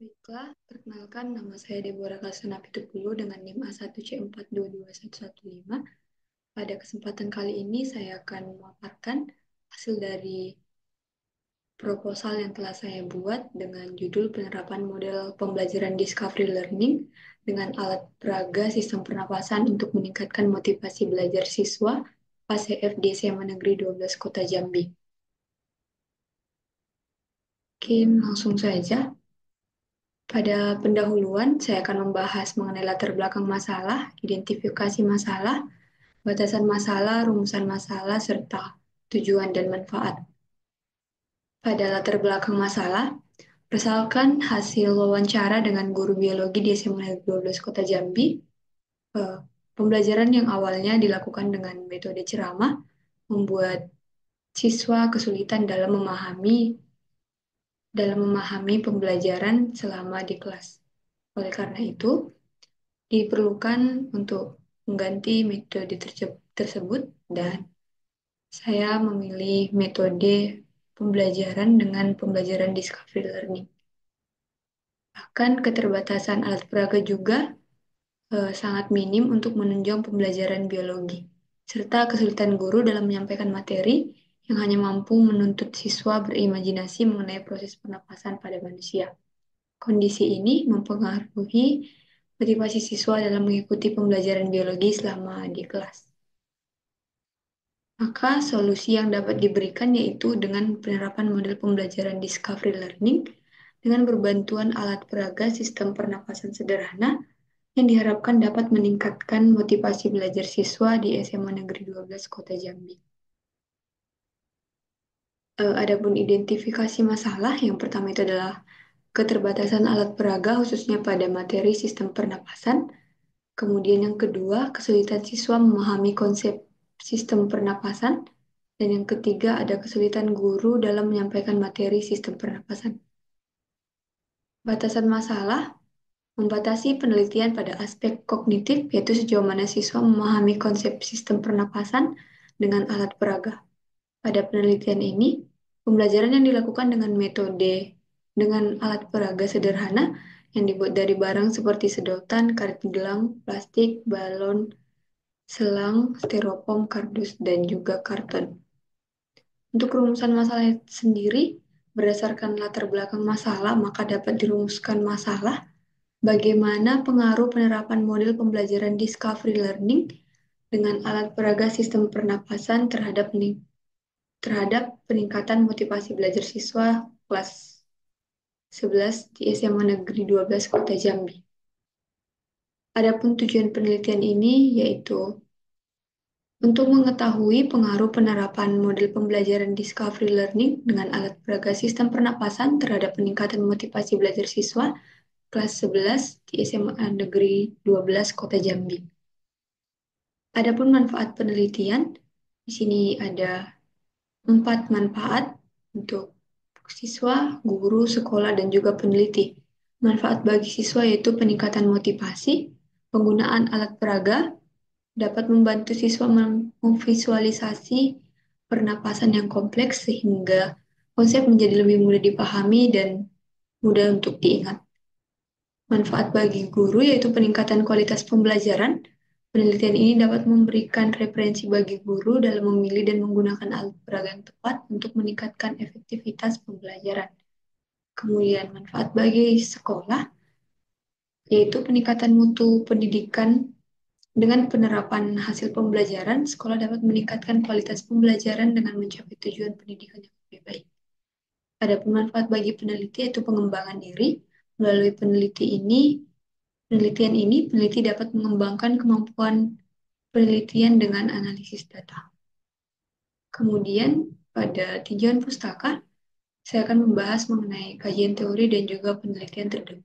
Baiklah, perkenalkan nama saya Deborah Kalsana Pitupulu dengan NIM A1C422115. Pada kesempatan kali ini saya akan memaparkan hasil dari proposal yang telah saya buat dengan judul penerapan model pembelajaran Discovery Learning dengan alat peraga sistem pernapasan untuk meningkatkan motivasi belajar siswa PASEF di SMA Negeri 12 Kota Jambi. Mungkin langsung saja. Pada pendahuluan, saya akan membahas mengenai latar belakang masalah, identifikasi masalah, batasan masalah, rumusan masalah, serta tujuan dan manfaat. Pada latar belakang masalah, berdasarkan hasil wawancara dengan guru biologi di SMA Negeri 12 Kota Jambi, eh, pembelajaran yang awalnya dilakukan dengan metode ceramah membuat siswa kesulitan dalam memahami pembelajaran selama di kelas. Oleh karena itu, diperlukan untuk mengganti metode tersebut dan saya memilih metode pembelajaran dengan pembelajaran discovery learning. Bahkan keterbatasan alat peraga juga sangat minim untuk menunjang pembelajaran biologi, serta kesulitan guru dalam menyampaikan materi yang hanya mampu menuntut siswa berimajinasi mengenai proses pernapasan pada manusia. Kondisi ini mempengaruhi motivasi siswa dalam mengikuti pembelajaran biologi selama di kelas. Maka solusi yang dapat diberikan yaitu dengan penerapan model pembelajaran discovery learning dengan berbantuan alat peraga sistem pernapasan sederhana yang diharapkan dapat meningkatkan motivasi belajar siswa di SMA Negeri 12 Kota Jambi. Adapun identifikasi masalah, yang pertama itu adalah keterbatasan alat peraga khususnya pada materi sistem pernapasan. Kemudian yang kedua, kesulitan siswa memahami konsep sistem pernapasan. Dan yang ketiga, ada kesulitan guru dalam menyampaikan materi sistem pernapasan. Batasan masalah membatasi penelitian pada aspek kognitif, yaitu sejauh mana siswa memahami konsep sistem pernapasan dengan alat peraga. Pada penelitian ini, pembelajaran yang dilakukan dengan alat peraga sederhana yang dibuat dari barang seperti sedotan, karet gelang, plastik, balon, selang, styrofoam, kardus, dan juga karton. Untuk rumusan masalah sendiri, berdasarkan latar belakang masalah, maka dapat dirumuskan masalah bagaimana pengaruh penerapan model pembelajaran discovery learning dengan alat peraga sistem pernapasan terhadap peningkatan motivasi belajar siswa kelas 11 di SMA Negeri 12 Kota Jambi. Adapun tujuan penelitian ini yaitu untuk mengetahui pengaruh penerapan model pembelajaran discovery learning dengan alat peraga sistem pernapasan terhadap peningkatan motivasi belajar siswa kelas 11 di SMA Negeri 12 Kota Jambi. Adapun manfaat penelitian, di sini ada 4 manfaat untuk siswa, guru, sekolah, dan juga peneliti. Manfaat bagi siswa yaitu peningkatan motivasi, penggunaan alat peraga, dapat membantu siswa memvisualisasi pernapasan yang kompleks sehingga konsep menjadi lebih mudah dipahami dan mudah untuk diingat. Manfaat bagi guru yaitu peningkatan kualitas pembelajaran. Penelitian ini dapat memberikan referensi bagi guru dalam memilih dan menggunakan alat peraga yang tepat untuk meningkatkan efektivitas pembelajaran. Kemudian manfaat bagi sekolah yaitu peningkatan mutu pendidikan. Dengan penerapan hasil pembelajaran, sekolah dapat meningkatkan kualitas pembelajaran dengan mencapai tujuan pendidikan yang lebih baik. Ada manfaat bagi peneliti yaitu pengembangan diri. Melalui peneliti dapat mengembangkan kemampuan penelitian dengan analisis data. Kemudian, pada tinjauan pustaka, saya akan membahas mengenai kajian teori dan juga penelitian terdahulu.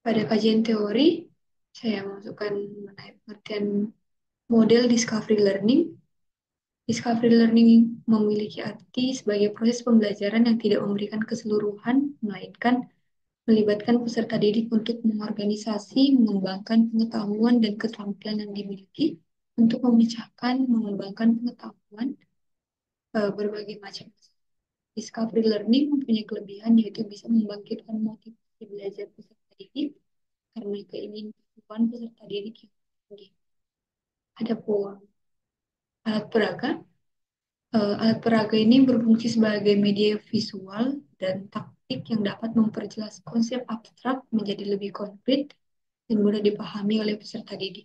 Pada kajian teori, saya masukkan mengenai pengertian model discovery learning. Discovery learning memiliki arti sebagai proses pembelajaran yang tidak memberikan keseluruhan, melainkan melibatkan peserta didik untuk mengorganisasi, mengembangkan pengetahuan dan keterampilan yang dimiliki untuk mengembangkan pengetahuan berbagai macam. Discovery learning mempunyai kelebihan yaitu bisa membangkitkan motivasi belajar peserta didik karena keinginan peserta didik yang tinggi. Adapun alat peraga, alat peraga ini berfungsi sebagai media visual dan taktik yang dapat memperjelas konsep abstrak menjadi lebih konkret dan mudah dipahami oleh peserta didik.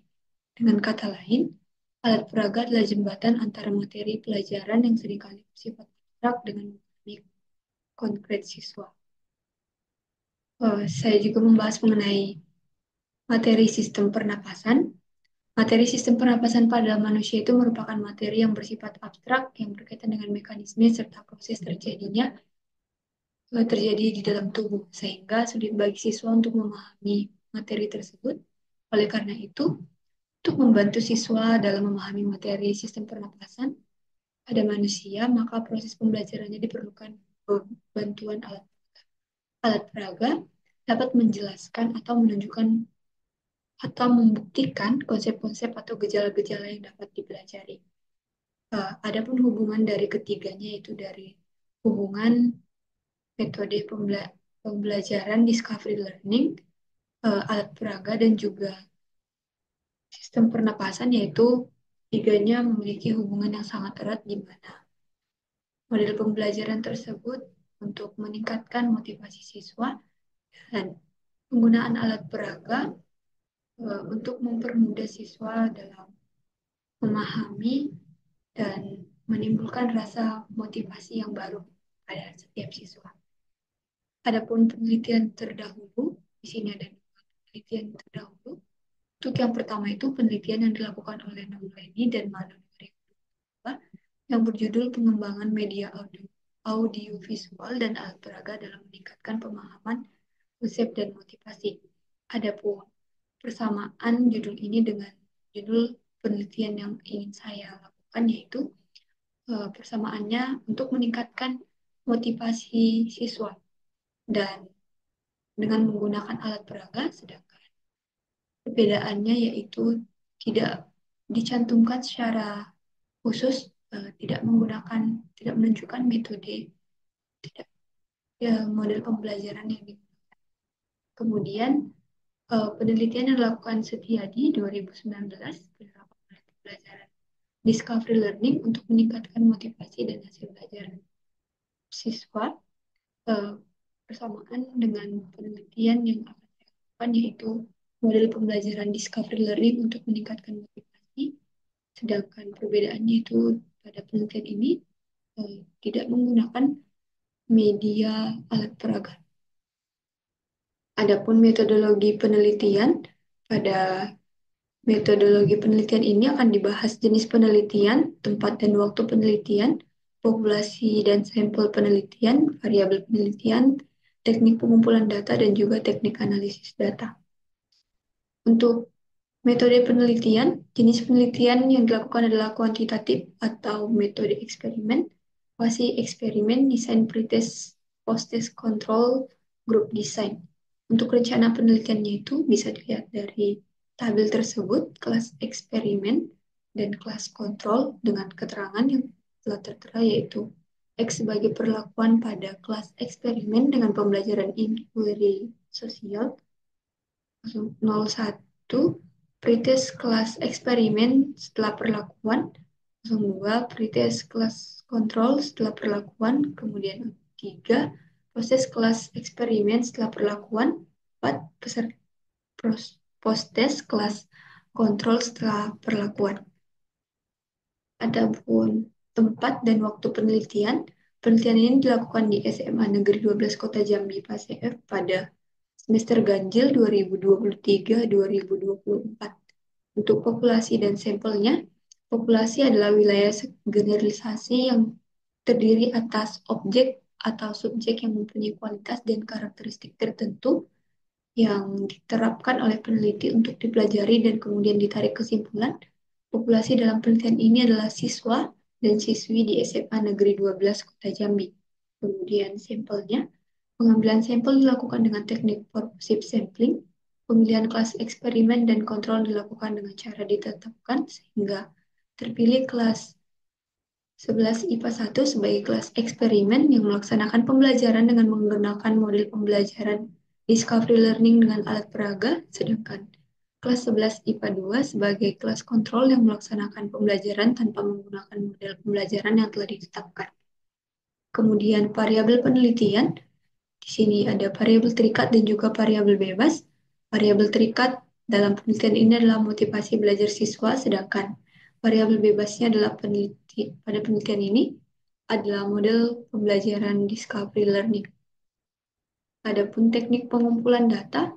Dengan kata lain, alat peraga adalah jembatan antara materi pelajaran yang seringkali bersifat abstrak dengan memahami konkret siswa. Saya juga membahas mengenai materi sistem pernapasan. Materi sistem pernapasan pada manusia itu merupakan materi yang bersifat abstrak yang berkaitan dengan mekanisme serta proses terjadi di dalam tubuh, sehingga sulit bagi siswa untuk memahami materi tersebut. Oleh karena itu, untuk membantu siswa dalam memahami materi sistem pernapasan pada manusia, maka proses pembelajarannya diperlukan bantuan alat peraga dapat menjelaskan atau menunjukkan atau membuktikan konsep-konsep atau gejala-gejala yang dapat dipelajari. Adapun hubungan dari ketiganya yaitu dari hubungan metode pembelajaran discovery learning, alat peraga dan juga sistem pernapasan yaitu tiganya memiliki hubungan yang sangat erat di mana model pembelajaran tersebut untuk meningkatkan motivasi siswa dan penggunaan alat peraga untuk mempermudah siswa dalam memahami dan menimbulkan rasa motivasi yang baru pada setiap siswa. Adapun penelitian terdahulu, di sini ada penelitian terdahulu. Untuk yang pertama itu penelitian yang dilakukan oleh Nauleni dan Manu 2022 yang berjudul pengembangan media audio visual dan alat peraga dalam meningkatkan pemahaman konsep dan motivasi. Adapun persamaan judul ini dengan judul penelitian yang ingin saya lakukan yaitu persamaannya untuk meningkatkan motivasi siswa dan dengan menggunakan alat peraga, sedangkan perbedaannya yaitu tidak dicantumkan secara khusus, tidak menunjukkan metode, tidak model pembelajaran yang digunakan. Kemudian penelitian yang dilakukan Setiadi 2019 penerapan pembelajaran discovery learning untuk meningkatkan motivasi dan hasil belajar siswa bersamaan dengan penelitian yang akan saya lakukan yaitu model pembelajaran discovery learning untuk meningkatkan motivasi, sedangkan perbedaannya itu pada penelitian ini tidak menggunakan media alat peraga. Adapun metodologi penelitian, pada metodologi penelitian ini akan dibahas jenis penelitian, tempat dan waktu penelitian, populasi dan sampel penelitian, variabel penelitian, teknik pengumpulan data, dan juga teknik analisis data. Untuk metode penelitian, jenis penelitian yang dilakukan adalah kuantitatif atau metode eksperimen, quasi eksperimen, desain pretest, post-test control, group design. Untuk rencana penelitiannya itu bisa dilihat dari tabel tersebut, kelas eksperimen dan kelas kontrol dengan keterangan yang telah tertera yaitu X sebagai perlakuan pada kelas eksperimen dengan pembelajaran inquiry sosial, 01 pretest kelas eksperimen setelah perlakuan, 02 pretest kelas kontrol setelah perlakuan, kemudian 3 proses kelas eksperimen setelah perlakuan, 4 peserta post-test kelas kontrol setelah perlakuan. Adapun tempat dan waktu penelitian, penelitian ini dilakukan di SMA Negeri 12 Kota Jambi PASEF pada semester ganjil 2023-2024. Untuk populasi dan sampelnya, populasi adalah wilayah generalisasi yang terdiri atas objek atau subjek yang mempunyai kualitas dan karakteristik tertentu yang diterapkan oleh peneliti untuk dipelajari dan kemudian ditarik kesimpulan. Populasi dalam penelitian ini adalah siswa dan siswi di SMA Negeri 12 Kota Jambi. Kemudian sampelnya, pengambilan sampel dilakukan dengan teknik purposive sampling, pemilihan kelas eksperimen dan kontrol dilakukan dengan cara ditetapkan sehingga terpilih kelas 11 IPA 1 sebagai kelas eksperimen yang melaksanakan pembelajaran dengan menggunakan model pembelajaran Discovery Learning dengan alat peraga, sedangkan kelas 11 IPA 2 sebagai kelas kontrol yang melaksanakan pembelajaran tanpa menggunakan model pembelajaran yang telah ditetapkan. Kemudian variabel penelitian, di sini ada variabel terikat dan juga variabel bebas. Variabel terikat dalam penelitian ini adalah motivasi belajar siswa, sedangkan variabel bebasnya adalah pada penelitian ini adalah model pembelajaran discovery learning. Adapun teknik pengumpulan data,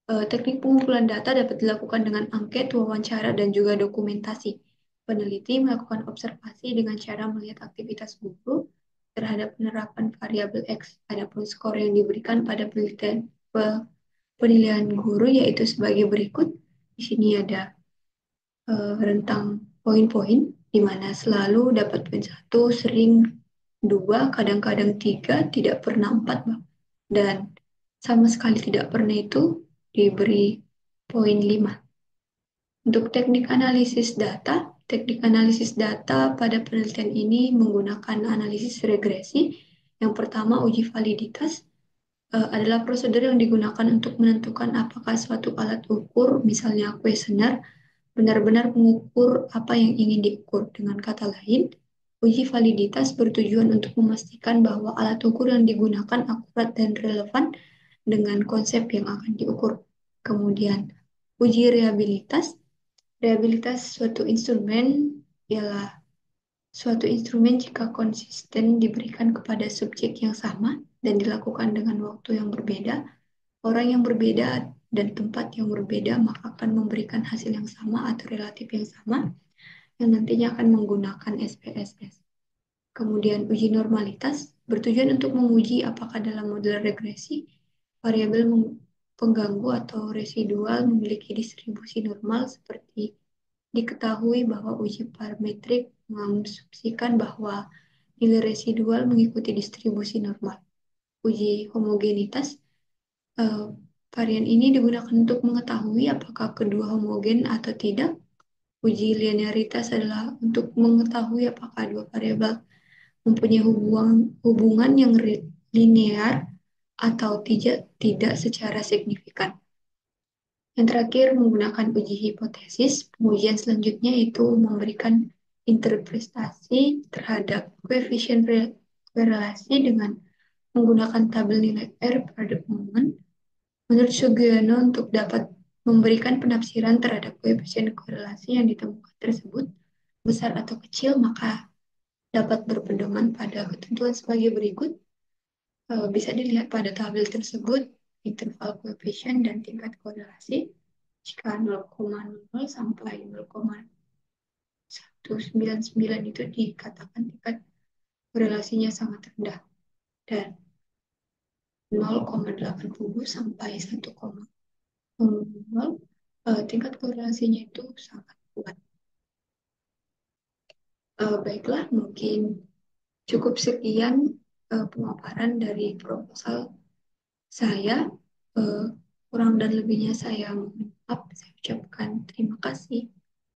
teknik pengumpulan data dapat dilakukan dengan angket, wawancara, dan juga dokumentasi. Peneliti melakukan observasi dengan cara melihat aktivitas guru terhadap penerapan variabel X. Adapun skor yang diberikan pada penilaian guru yaitu sebagai berikut. Di sini ada rentang poin-poin di mana selalu dapat poin 1, sering 2, kadang-kadang 3, tidak pernah 4, Bang. Dan sama sekali tidak pernah itu diberi poin 5. Untuk teknik analisis data pada penelitian ini menggunakan analisis regresi. Yang pertama, uji validitas adalah prosedur yang digunakan untuk menentukan apakah suatu alat ukur, misalnya kuesioner, benar-benar mengukur apa yang ingin diukur. Dengan kata lain, uji validitas bertujuan untuk memastikan bahwa alat ukur yang digunakan akurat dan relevan dengan konsep yang akan diukur. Kemudian, uji reliabilitas. Reliabilitas suatu instrumen ialah suatu instrumen jika konsisten diberikan kepada subjek yang sama dan dilakukan dengan waktu yang berbeda, orang yang berbeda dan tempat yang berbeda maka akan memberikan hasil yang sama atau relatif yang sama yang nantinya akan menggunakan SPSS. Kemudian uji normalitas bertujuan untuk menguji apakah dalam model regresi variabel pengganggu atau residual memiliki distribusi normal seperti diketahui bahwa uji parametrik mengasumsikan bahwa nilai residual mengikuti distribusi normal. Uji homogenitas, eh, varian ini digunakan untuk mengetahui apakah kedua homogen atau tidak. Uji linearitas adalah untuk mengetahui apakah dua variabel mempunyai hubungan yang linear atau tidak secara signifikan. Yang terakhir, menggunakan uji hipotesis. Pengujian selanjutnya itu memberikan interpretasi terhadap koefisien korelasi dengan menggunakan tabel nilai R pada momen. Menurut Sugiono, untuk dapat memberikan penafsiran terhadap koefisien korelasi yang ditemukan tersebut, besar atau kecil, maka dapat berpedoman pada ketentuan sebagai berikut. Bisa dilihat pada tabel tersebut, interval koefisien dan tingkat korelasi. Jika 0,00 sampai 0,199 itu dikatakan tingkat korelasinya sangat rendah. Dan 0,80 sampai 1,00 tingkat korelasinya itu sangat kuat. Baiklah, mungkin cukup sekian pemaparan dari proposal saya. Eh, Kurang dan lebihnya saya mohon maaf. Saya ucapkan terima kasih.